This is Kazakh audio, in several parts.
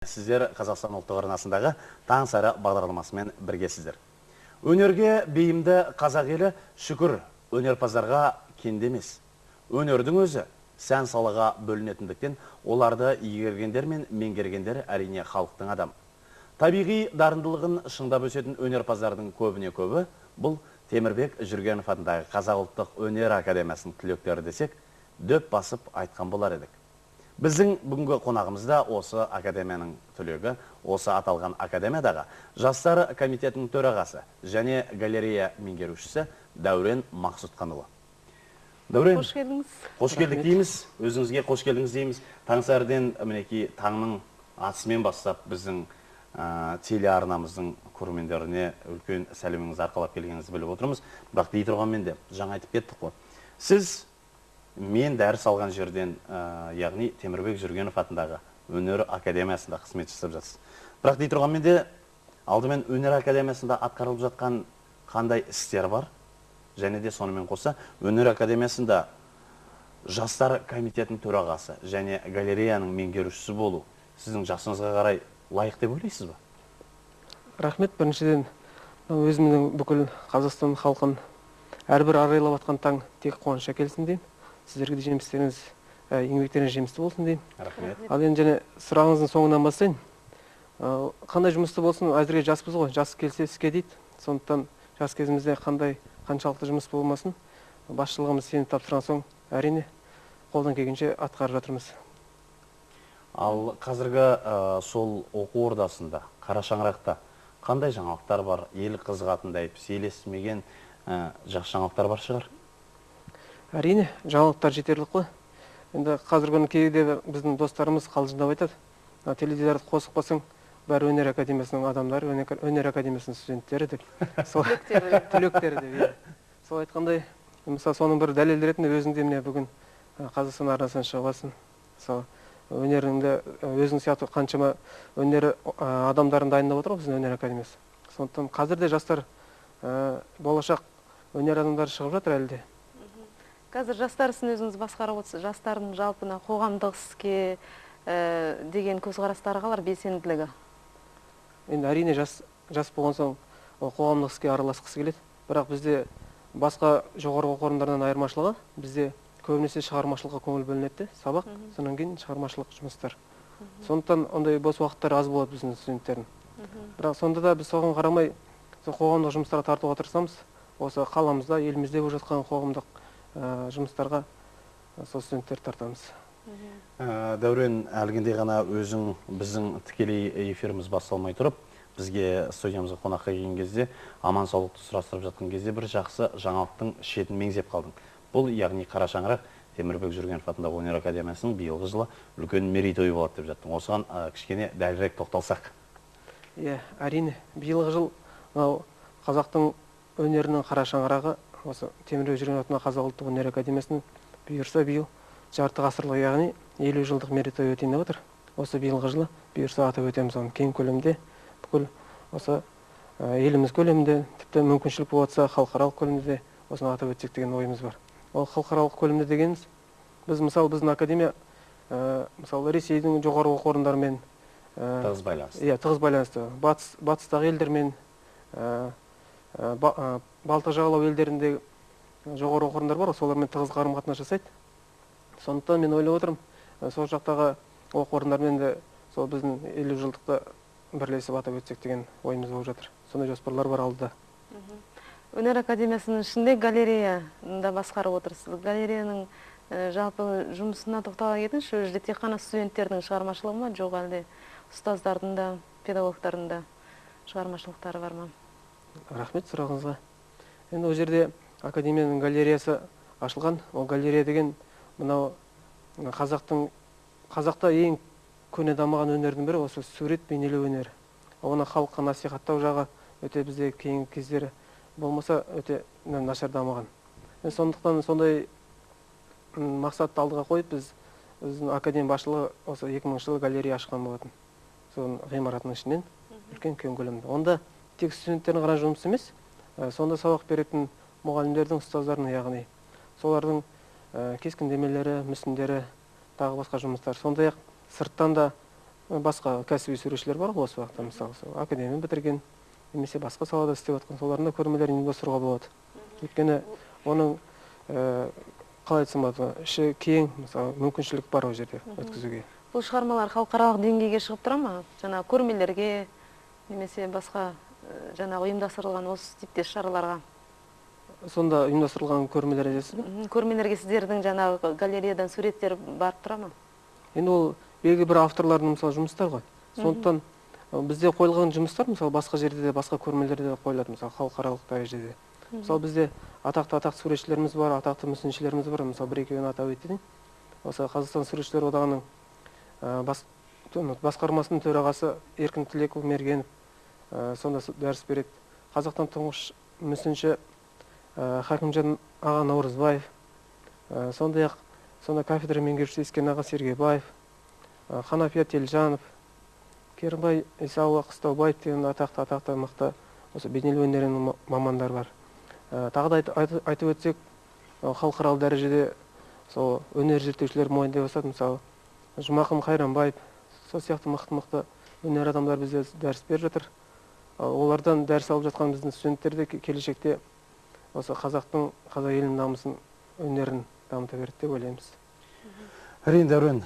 Сіздер Қазақстан ұлттық арнасындағы таң сары бағдарламасымен біргесіздер. Өнерге бейімді қазақ елі шүкір өнерпаздарға кенде емес. Өнердің өзі сән салаға бөлінетіндіктен оларды игергендер мен меңгергендер әрине халықтың адам. Табиғи дарындылығын шыңдап өсетін өнерпаздардың көбіне көбі бұл Темірбек Жүргенов атындағы Қазақ ұлттық өнер академиясының түлектері десек, дөп басып айтқан болар едік. Біздің бүгінгі қонағымызда осы академияның түлегі, осы аталған академиядағы жастар комитетінің төрағасы және галерея меңгерушісі Дәурен Мақсұтқанұлы. Дәурен, қош келдіңіз. Қош келдік дейміз, өзіңізге қош келдіңіз дейміз. Таңсәріден мінекей таңның атысымен бастап біздің телеарнамыздың көрермендеріне үлкен сәлеміңізді арқалап келгеніңізді біліп отырмыз. Бірақ дей тұрғанмен де жаңа айтып кеттік қой. Сіз мен дәріс алған жерден, яғни Темірбек Жүргенов атындағы өнер академиясында қызмет жасап жатсыз. Бірақ дей тұрғанмен де алдымен өнер академиясында атқарылып жатқан қандай істер бар? Және де сонымен қоса өнер академиясында жастар комитетінің төрағасы және галереяның меңгерушісі болу сіздің жасыңызға қарай лайық деп ойлайсыз ба? Рахмет. Біріншіден, өзімнің бүкіл Қазақстан халқын әрбір арайлап атқан таң тек қуаныш әкелсін деймін. Сіздерге де жемістеріңіз, еңбектеріңіз жемісті болсын деймін. Рахмет. Ал енді және сұрағыңыздың соңынан бастайын. Қандай жұмысты болсын, әзірге жаспыз ғой, жас келсе іске дейді. Сондықтан жас кезімізде қаншалықты жұмыс болмасын, басшылығымыз сеніп тапсырған соң, әрине қолдан келгенше атқарып жатырмыз. Ал қазіргі сол оқу ордасында, Қара шаңырақта қандай жаңалықтар бар? Ел қызығатындай, сейлесмеген жақсы жаңалықтар бар шығар? Әрине, жаңалықтар жетерлік қой. Енді қазіргі күні кейде біздің достарымыз қалжыңдап айтады. Теледидарды қосып қосың, бәрі өнер академиясының адамдары, өнер академиясының студенттері деп. Түлектері деп. Сол айтқандай, мысалы соның бір дәлел ретінде өзіңде міне бүгін Қазақстан арнасынан шығасың. Сол өнеріңді өзің сияқты қаншама өнер адамдарын дайындап отыр біздің өнер академиясы. Сондықтан қазірде жастар болашақ өнер адамдары шығып жатыр әлі де. Қазір жастар ісін өзіңіз басқарып отырсыз. Жастардың жалпына қоғамдық іске деген көзқарастары қалар, белсенділігі? Енді әрине жас болған соң қоғамдық іске араласқысы келеді. Бірақ бізде басқа жоғарғы оқу орындарынан айырмашылығы, бізде көбінесе шығармашылыққа көңіл бөлінеді, сабақ, сонан кейін шығармашылық жұмыстар. Сондықтан ондай бос уақыттар аз болады біздің студенттердің. Бірақ сонда да біз соған қарамай қоғамдық жұмыстарға тартуға тырысамыз. Осы қаламызда, елімізде болып жатқан қоғамдық жұмыстарға сол студенттерді тартамыз. Дәурен, әлгінде ғана өзің біздің тікелей эфиріміз басталмай тұрып, бізге студиямызға қонаққа келген кезде, аман саулықты сұрастырып жатқан кезде бір жақсы жаңалықтың шетін меңзеп қалдың. Бұл яғни Қара шаңырақ Темірбек Жүргенов атындағы өнер академиясының биылғы жылы үлкен мерейтойы болады деп жаттың. Осыған кішкене дәлірек тоқталсақ. Әрине, биылғы жыл қазақтың өнерінің қара шаңырағы осы Темірбек Жүргенов атындағы Қазақ ұлттық өнер академиясының бұйырса биыл жарты ғасырлық, яғни 50 жылдық мерейтойы өтейін деп отыр. Осы биылғы жылы бұйырса атап өтеміз оны кең көлемде, бүкіл осы еліміз көлемінде, тіпті мүмкіншілік болса халықаралық көлемде осыны атап өтсек деген ойымыз бар. Ол халықаралық көлемде дегеніміз, біз мысалы біздің академия мысалы Ресейдің жоғарғы оқу орындарымен тығыз байланысты. Тығыз байланысты. Батыстағы елдермен, Балтық жағалау елдерінде жоғарғы оқу орындар бар, солармен тығыз қарым-қатынас жасайды. Сондықтан мен ойлап отырмын, сол жақтағы оқу орындармен де сол біздің 50 жылдықты бірлесіп атап өтсек деген ойымыз болып жатыр. Сондай жоспарлар бар алдыда. Өнер академиясының ішінде галереяда басқарып отырсыз. Галереяның жалпы жұмысына тоқтала кетіңізші, ол жерде тек қана студенттердің шығармашылығы ма, жоқ әлде ұстаздардың да, педагогтардың да шығармашылықтары бар ма? Рахмет сұрағыңызға. Енді ол жерде академияның галереясы ашылған. Ол галерея деген мынау қазақта ең көне дамыған өнердің бірі осы сурет бейнелеу өнері. Оны халыққа насихаттау жағы өте бізде кейінгі кездері болмаса өте нашар дамыған. Сондықтан сондай мақсатты алдыға қойып, біздің академия басшылығы осы 2000 жылы галерея ашқан болатын. Соның ғимаратының ішінен үлкен кең көлемде. Онда тек студенттердің ғана жұмысы емес, сонда сабақ беретін мұғалімдердің, ұстаздардың, яғни солардың кескіндемелері, мүсіндері, тағы басқа жұмыстар. Сондай-ақ сырттан да басқа кәсіби суретшілер бар ғой осы уақытта, мысалы академия бітірген немесе басқа салада істеп жатқан, солардың да көрмелерін ұйымдастыруға болады. Өйткені оның қалай айтсам болады, іші кең, мысалы мүмкіншілік бар ол жерде өткізуге. Бұл шығармалар халықаралық деңгейге шығып тұра ма? Жаңа көрмелерге немесе басқа жаңа ұйымдастырылған осы типтес шараларға? Сонда ұйымдастырылған көрмелер edесіз бе? Көрмелерге сіздердің жаңағы галереядан суреттер барып тұра ма? Енді ол белгілі бір авторлардың мысалы жұмыстар ғой. Сондықтан бізде қойылған жұмыстар мысалы басқа жерде де, басқа көрмелерде де қойылады, мысалы халықаралық дәрежеде. Мысалы бізде атақты суретшілеріміз бар, атақты мүсіншілеріміз бар, мысалы бір-екеуін атап өтейін. Осы Қазақстан суретшілер одағының басқармасының төрағасы Еркін Тілекұлы Мергенов сонда дәріс береді. Қазақтан тұңғыш мүсінші Хакимжан аға Наурызбаев, сондай-ақ сонда кафедра меңгерушісі Ескен аға Сергейбаев, Ханафия Телжанов, Керімбай Исаұлы Қыстаубаев деген атақты мықты осы бейнелеу өнерінің мамандар бар. Тағы да айтып өтсек, халықаралық дәрежеде сол өнер зерттеушілер мойындай бастады, мысалы Жұмақым Қайранбаев, сол сияқты мықты өнер адамдар бізде дәріс беріп жатыр. Олардан дәріс алып жатқан біздің студенттер де келешекте осы қазақ елінің намысын, өнерін дамыта береді деп ойлаймыз. Әрине, Дәурен,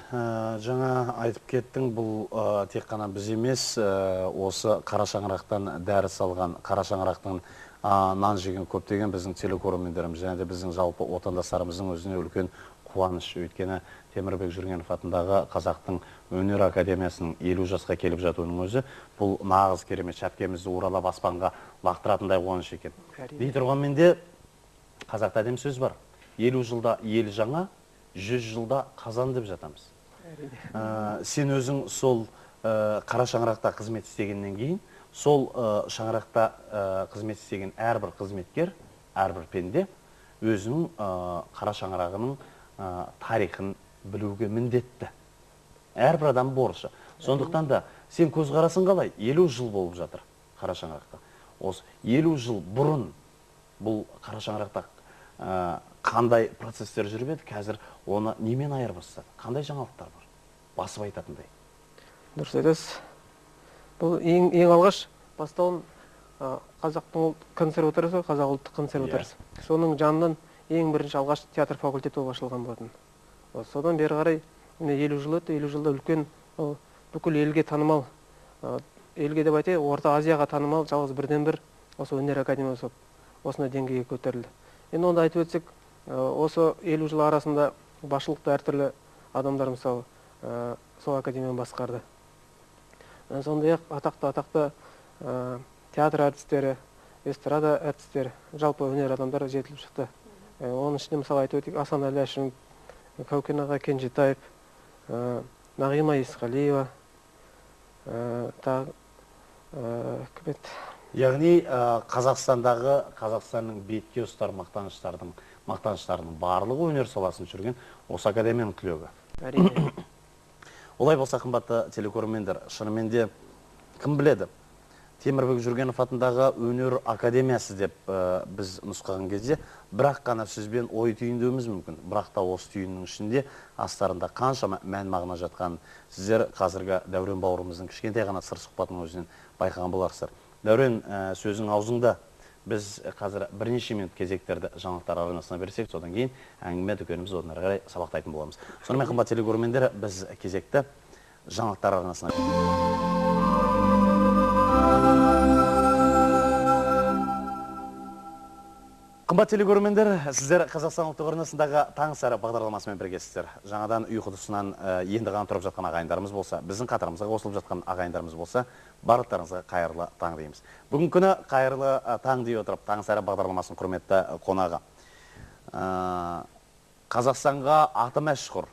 жаңа айтып кеттің, бұл тек қана біз емес, осы қара шаңырақтан дәріс алған, қара шаңырақтан нан жеген көптеген біздің телекөрермендеріміз, және де біздің жалпы отандастарымыздың өзіне үлкен қуаныш. Өйткені Темірбек Жүргенов атындағы Қазақтың өнер академиясының 50 жасқа келіп жатуының өзі, бұл нағыз керемет, шәпкемізді оралап аспанға лақтыратындай қуаныш екен. Дей тұрғанмен де қазақта әдемі сөз бар: 50 жылда ел жаңа, 100 жылда қазан деп жатамыз. Сен өзің сол қара шаңырақта қызмет істегеннен кейін, сол шаңырақта қызмет істеген әрбір қызметкер, әрбір пенде өзінің қара шаңырағының тарихын білуге міндетті. Әрбір адам борышы. Сондықтан да сен көзқарасың қалай? 50 жыл болып жатыр қара шаңырақта. Осы 50 жыл бұрын бұл қара шаңырақта қандай процестер жүріп еді, қазір оны немен айырбастады? Қандай жаңалықтар бар? Басып айтатындай. Дұрыс айтасыз. Бұл ең алғаш бастауын Қазақтың консерваториясы, Қазақ ұлттық консерваториясы. Соның жанынан ең бірінші алғаш театр факультеті болып ашылған болатын. Содан бері қарай 50 жыл өтті, 50 жылда үлкен бүкіл елге танымал, елге деп айтайық, Орта Азияға танымал жалғыз бірден бір осы өнер академиясы осындай деңгейге көтерілді. Енді онда айтып өтсек, осы 50 жыл арасында басшылықта әртүрлі адамдар мысалы сол академияны басқарды. Сондай-ақ атақты театр әртістері, эстрада әртістері, жалпы өнер адамдары жетіліп шықты. Оның ішінде мысалы айтып өтейік, Асан Әләшін, Кәукен аға Кенжетаев, Нағима Есқалиева, Яғни Қазақстанның бетке ұстар мақтаныштарының барлығы өнер саласын жүрген осы академияның түлегі. Әрине. Олай болса, қымбатты телекөрермендер, шынымен де кім біледі? Темірбек Жүргенов атындағы өнер академиясы деп біз нұсқаған кезде бірақ қана сөзбен ой түйіндеуіміз мүмкін. Бірақ та осы түйіннің ішінде астарында қанша мән мағына жатқанын сіздер қазіргі Дәурен бауырымыздың кішкентай ғана сыр сұхбатының өзінен байқаған боларсыздар. Дәурен, сөзің аузыңда. Біз қазір бірнеше минут кезектерді жаңалықтар арнасына берсек, содан кейін әңгіме дүкеніміз одан әрі қарай сабақтайтын боламыз. Сонымен қымбатты телекөрермендер, біз кезекті жаңалықтар арнасына Қымбатты телекөрермендер, сіздер Қазақстан ұлттық арнасындағы таң сары бағдарламасымен біргесіздер. Жаңадан үй құдысынан енді ғана тұрып жатқан ағайындарымыз болса, біздің қатарымызға қосылып жатқан ағайындарымыз болса, барлықтарыңызға қайырлы таң дейміз. Бүгін күні қайырлы таң дей отырып, таң сары бағдарламасының құрметті қонағы. Қазақстанға аты мәшһүр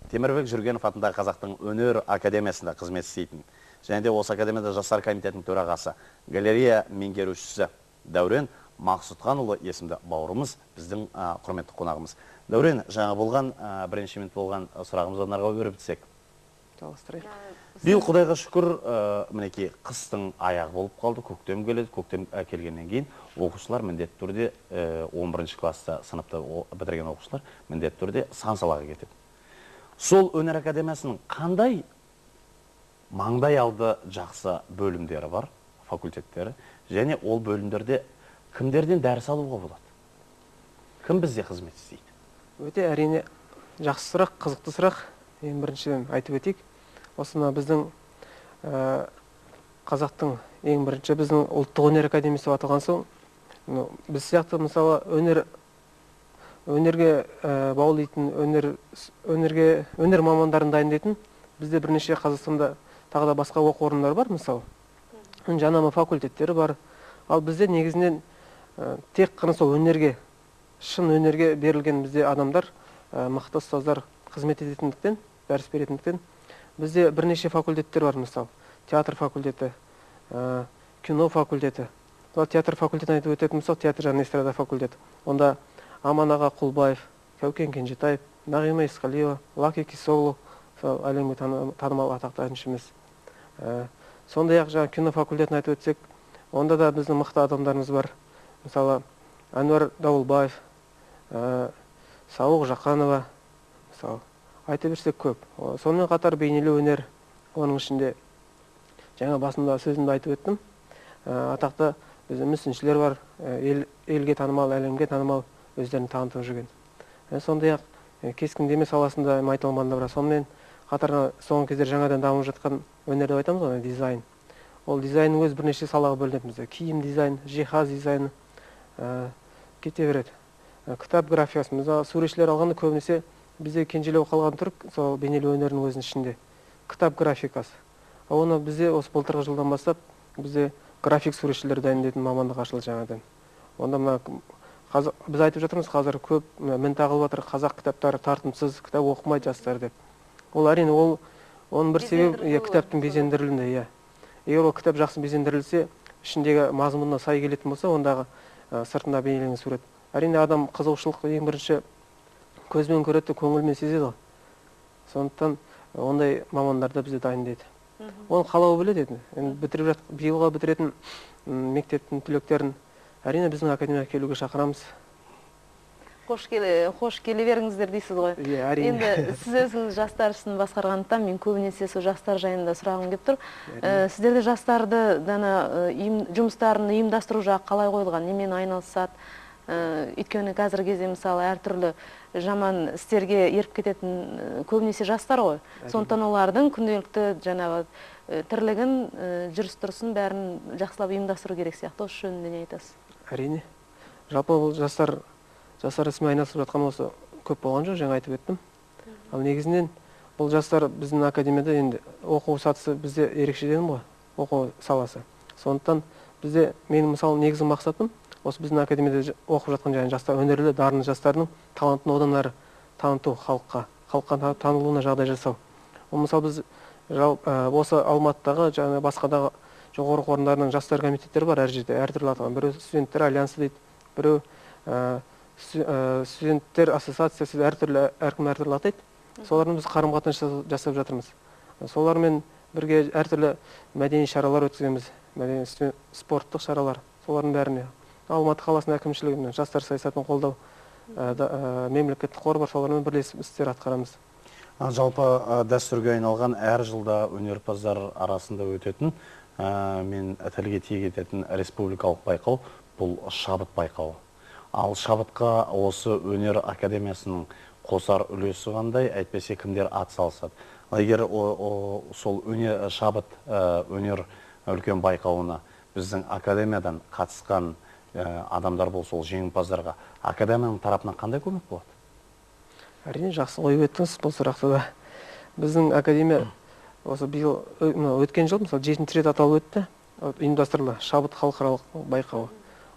Темірбек Жүргенов атындағы Қазақтың өнер академиясында қызмет істейтін, және де осы академияда жастар комитетінің төрағасы, галерея меңгерушісі Дәурен Мақсұтханұлы есімді бауырымыз біздің құрметті қонағымыз. Дәурен, жаңа болған, бірінші минут болған сұрағымыз онарға өріп түсек. Биыл Құдайға шүкір, мінекей қыстың аяғы болып қалды, көктем келеді. Көктем келгеннен кейін оқушылар міндетті түрде 11-ші класста сыныпты бітірген оқушылар міндетті түрде сан салаға кетеді. Сол өнер академиясының қандай маңдай алды жақсы бөлімдері бар, факультеттері, және ол бөлімдерде кімдерден дәріс алуға болады? Кім бізде қызмет істейді? Өте әрине жақсы сұрақ, қызықты сұрақ. Ең біріншіден айтып өтейік. Осына біздің қазақтың ең бірінші біздің ұлттық өнер академиясы деп аталған соң, біз сияқты мысалы өнерге баулитын, өнер мамандарын дайындайтын бізде бірнеше Қазақстанда тағы да басқа оқу орындары бар, мысалы. Жанама факультеттері бар. Ал бізде негізінен тек қана сол өнерге, шын өнерге берілген бізде адамдар, мықты ұстаздар қызмет ететіндіктен, дәріс беретіндіктен, бізде бірнеше факультеттер бар, мысалы. Театр факультеті, кино факультеті. Театр факультетін айтып өтетін мысалы, театр және эстрада факультеті. Онда Аман аға Құлбаев, Кәукен Кенжетаев, Нағима Исқалиева, Лаки Кисоглу, әлемге танымал атақты әншіміз. Сондай-ақ жаңа кино факультетін айтып өтсек, онда да біздің мықты адамдарымыз бар. Мысалы, Әнуар Дауылбаев, Сауық Жақанова, мысалы, айта берсек көп. Сонымен қатар бейнелеу өнер, оның ішінде жаңа басында сөзімді айтып өттім. Атақты біздің мүсіншілер бар, елге танымал, әлемге танымал өздерін танытып жүрген. Сондай-ақ кескіндеме саласында майталмандар бар. Сонымен қатар соңғы кездер жаңадан дамып жатқан өнер деп айтамыз ғой, дизайн. Ол дизайнның өз бірнеше салаға бөлінеді бізде. Киім дизайн, жиһаз дизайны кете береді. Кітап графикасы, мысалы, суретшілер алғанда көбінесе бізде кенжелеу қалған түрік, сол бейнелеу өнерінің өзінің ішінде кітап графикасы. Оны бізде осы былтырғы жылдан бастап бізде график суретшілер дайындайтын мамандық ашылды жаңадан. Онда мына біз айтып жатырмыз, қазір көп мін тағылып жатыр, қазақ кітаптары тартымсыз, кітап оқымайды жастар деп. Ол әрине оның бір себебі кітаптың безендірілуінде. Егер ол кітап жақсы безендірілсе, ішіндегі мазмұнына сай келетін болса, ондағы сыртында бейнеленген сурет. Әрине адам қызығушылық ең бірінші көзбен көреді, көңілмен сезеді. Сондықтан ондай мамандарды бізде дайындайды. Оны қалауы біледі. Биылға бітіретін мектептің түлектерін әрине біздің академияға келуге шақырамыз. Қош келе беріңіздер дейсіз ғой. Енді сіз өзіңіз жастар ісін басқарғандықтан мен көбінесе сол жастар жайында сұрағым келіп тұр. Сіздерде жастарды жұмыстарын ұйымдастыру жағы қалай қойылған, немен айналысады? Өйткені қазіргі кезде мысалы әртүрлі жаман істерге еріп кететін көбінесе жастар ғой. Сондықтан олардың күнделікті жаңағы тірлігін, жүріс-тұрысын бәрін жақсылап ұйымдастыру керек сияқты. Осы жөнінде не айтасыз? Әрине. Жалпы ол жастар ісімен айналысып жатқан осы көп болған жоқ, жаңа айтып өттім. Ал негізінен бұл жастар біздің академияда енді оқу сатысы бізде ерекше дедім ғой, оқу саласы. Сондықтан бізде менің мысалы негізгі мақсатым осы біздің академияда оқып жатқан жаңа жастар, өнерлі, дарынды жастардың талантын одан әрі таныту халыққа танылуына жағдай жасау. Ол мысалы біз осы Алматыдағы және басқадағы жоғары оқу орындарының жастар комитеттері бар әр жерде, әртүрлі аталған. Біреу студенттер альянсы дейді, біреу студенттер ассоциациясы, әркім әртүрлі атайды. Солармен біз қарым-қатынас жасап жатырмыз. Солармен бірге әртүрлі мәдени шаралар өткіземіз, мәдени спорттық шаралар. Солардың бәріне Алматы қаласының әкімшілігінің жастар саясатын қолдау мемлекеттік қор бар, солармен бірлесіп істер атқарамыз. Жалпы дәстүрге айналған әр жылда өнерпаздар арасында өтетін, мен тілге тиек ететін республикалық байқау, бұл шабыт байқауы. Ал шабытқа осы өнер академиясының қосар үлесі қандай, әйтпесе кімдер атсалысады? Егер сол шабыт өнер үлкен байқауына біздің академиядан қатысқан адамдар болса, ол жеңімпаздарға академияның тарапынан қандай көмек болады? Әрине жақсы қойып өттіңіз бұл сұрақты да. Біздің академия осы биыл өткен жыл мысалы 7-ші рет аталып өтті, ұйымдастырылды шабыт халықаралық байқауы.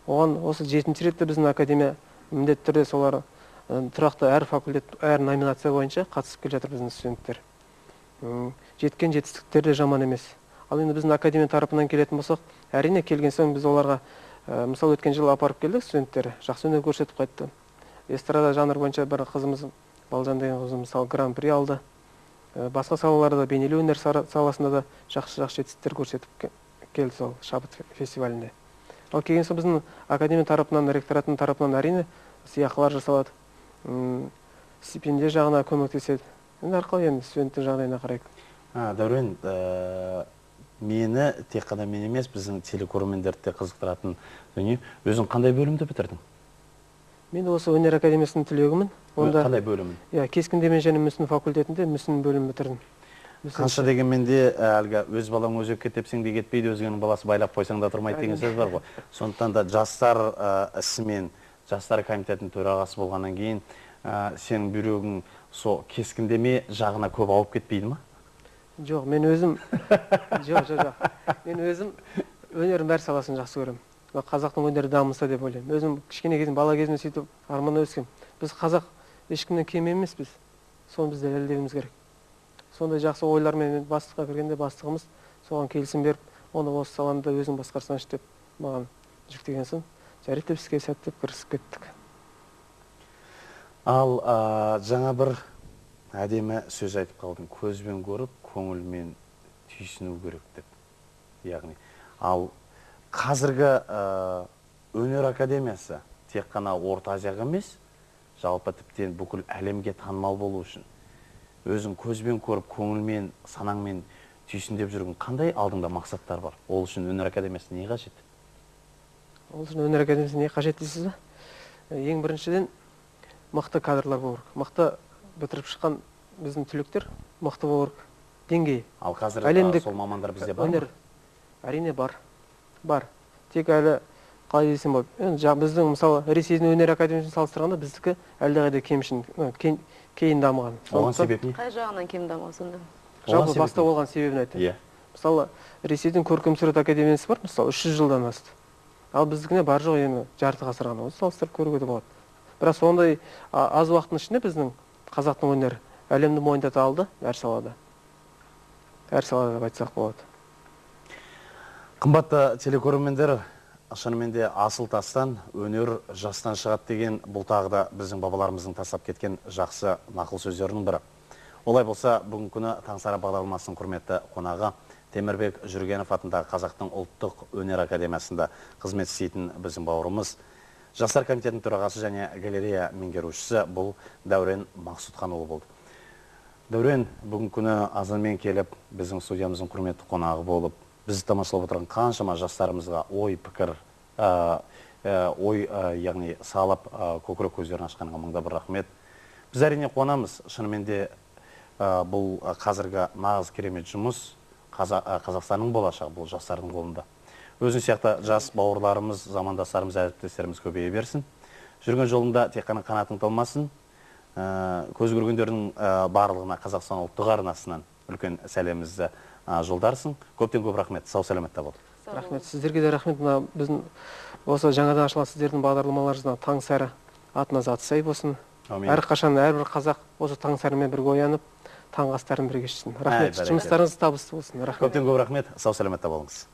Оған осы 7-ші ретте біздің академия міндетті түрде солар тұрақты әр факультет, әр номинация бойынша қатысып келе жатыр біздің студенттер. Жеткен жетістіктер де жаман емес. Ал енді біздің академия тарапынан келетін болсақ, әрине келген соң біз оларға мысалы өткен жылы апарып келдік студенттер, жақсы өнер көрсетіп қайтты. Эстрада жанр бойынша бір қызымыз, Балжан деген қызымыз мысалы гран-при алды. Басқа салаларда бейнелеу өнер саласында да жақсы жетістіктер көрсетіп келді сол шабыт фестивалінде. Ал келген соң біздің академия тарапынан, ректораттың тарапынан әрине сыйақылар жасалады, стипендия жағына көмектеседі. Енді арқылы енді студенттің жағдайына қарайық. Дәурен, мені тек қана мен емес, біздің телекөрермендерді де қызықтыратын дүние. Өзің қандай бөлімді бітірдің? Мен осы өнер академиясының түлегімін. Қандай бөлімін? Кескіндеме және мүсін факультетінде мүсін бөлім бітірдім. Қанша дегенменде әлгі өз балаң өзі кетепсең де кетпейді, өзгенің баласы байлап қойсаң да тұрмайды деген сөз бар ғой. Сондықтан да жастар ісімен, жастар комитетінің төрағасы болғаннан кейін сенің бүйрегің со кескіндеме жағына көп ауып кетпейді ма? Жоқ, мен өзім мен өзім өнердің бәр саласын жақсы көремін. Қазақтың өнері дамыса деп ойлаймын. Өзім кішкене кезім, бала кезімде сөйтіп арманда өскен. Біз қазақ ешкімнен кем емеспіз. Соны біз дәлелдеуіміз керек. Сондай жақсы ойлармен бастыққа кіргенде бастығымыз соған келісім беріп, оны осы саланы да өзің басқарсаңшы деп маған жүктеген соң, жарайды деп іске сәттеп кірісіп кеттік. Ал жаңа бір әдемі сөз айтып қалдың. Көзбен көріп, көңілмен түйсіну керек деп. Яғни, ал қазіргі өнер академиясы тек қана Орта Азияға емес, жалпы тіптен бүкіл әлемге танымал болу үшін өзің көзбен көріп, көңілмен, санаңмен түйсіндеп жүрген қандай алдыңда мақсаттар бар? Ол үшін өнер академиясы не қажет? Ол үшін өнер академиясы не қажет дейсіз бе? Ең біріншіден мықты кадрлар болу керек. Мықты бітіріп шыққан біздің түлектер мықты болу керек. Деңгей. Ал қазір сол мамандар бізде бар ма? Әрине бар. Бар. Тек әлі қалай десем болады. Біздің мысалы Ресейдің өнер академиясын салыстырғанда біздікі әлдеқайда кемшін, кейін дамыған. Оған себеп не? Қай жағынан кем дамыған сонда? Жалпы баста болған себебін айтайын. Мысалы Ресейдің көркемсурет академиясы бар, мысалы 300 жылдан асты. Ал біздікіне бар жоқ енді жарты ғасыр ғана. Осы салыстырып көруге де болады. Бірақ сондай аз уақыттың ішінде біздің қазақтың өнері әлемді мойындата алды әр салада. Әр салада деп айтсақ болады. Қымбатты телекөрермендер, шынымен де асыл тастан өнер жастан шығады деген бұл тағы да біздің бабаларымыздың тастап кеткен жақсы нақыл сөздерінің бірі. Олай болса, бүгінгі күні Таңсары бағдарламасының құрметті қонағы Темірбек Жүргенов атындағы Қазақтың ұлттық өнер академиясында қызмет істейтін біздің бауырымыз, жастар комитетінің төрағасы және галерея меңгерушісі бұл Дәурен Мақсұтханұлы болды. Дәурен, бүгінгі күні азанмен келіп, біздің студиямыздың құрметті қонағы болып, бізді тамашалап отырған қаншама жастарымызға ой, пікір, яғни салып, көкірек көздерін ашқанға мыңда бір рахмет. Біз әрине қуанамыз, шынымен де бұл қазіргі нағыз керемет жұмыс, Қазақстанның болашағы бұл жастардың қолында. Өзің сияқты жас бауырларымыз, замандастарымыз, әріптестеріміз көбейе берсін. Жүрген жолында тек қана қанатың талмасын. Көз көргендердің барлығына Қазақстан ұлттық арнасынан үлкен сәлемімізді жолдарсың. Көптен көп рахмет. Сау сәлеметте бол. Рахмет. Сіздерге де рахмет. Біздің осы жаңадан ашылған сіздердің бағдарламаларыңызға Таңсары атына заты сай болсын. Әрқашан әрбір қазақ осы Таңсарымен бірге оянып, таңғы астарын бірге ішсін. Рахмет. Жұмыстарыңыз табысты болсын. Көптен көп рахмет. Сау сәлеметте болыңыз.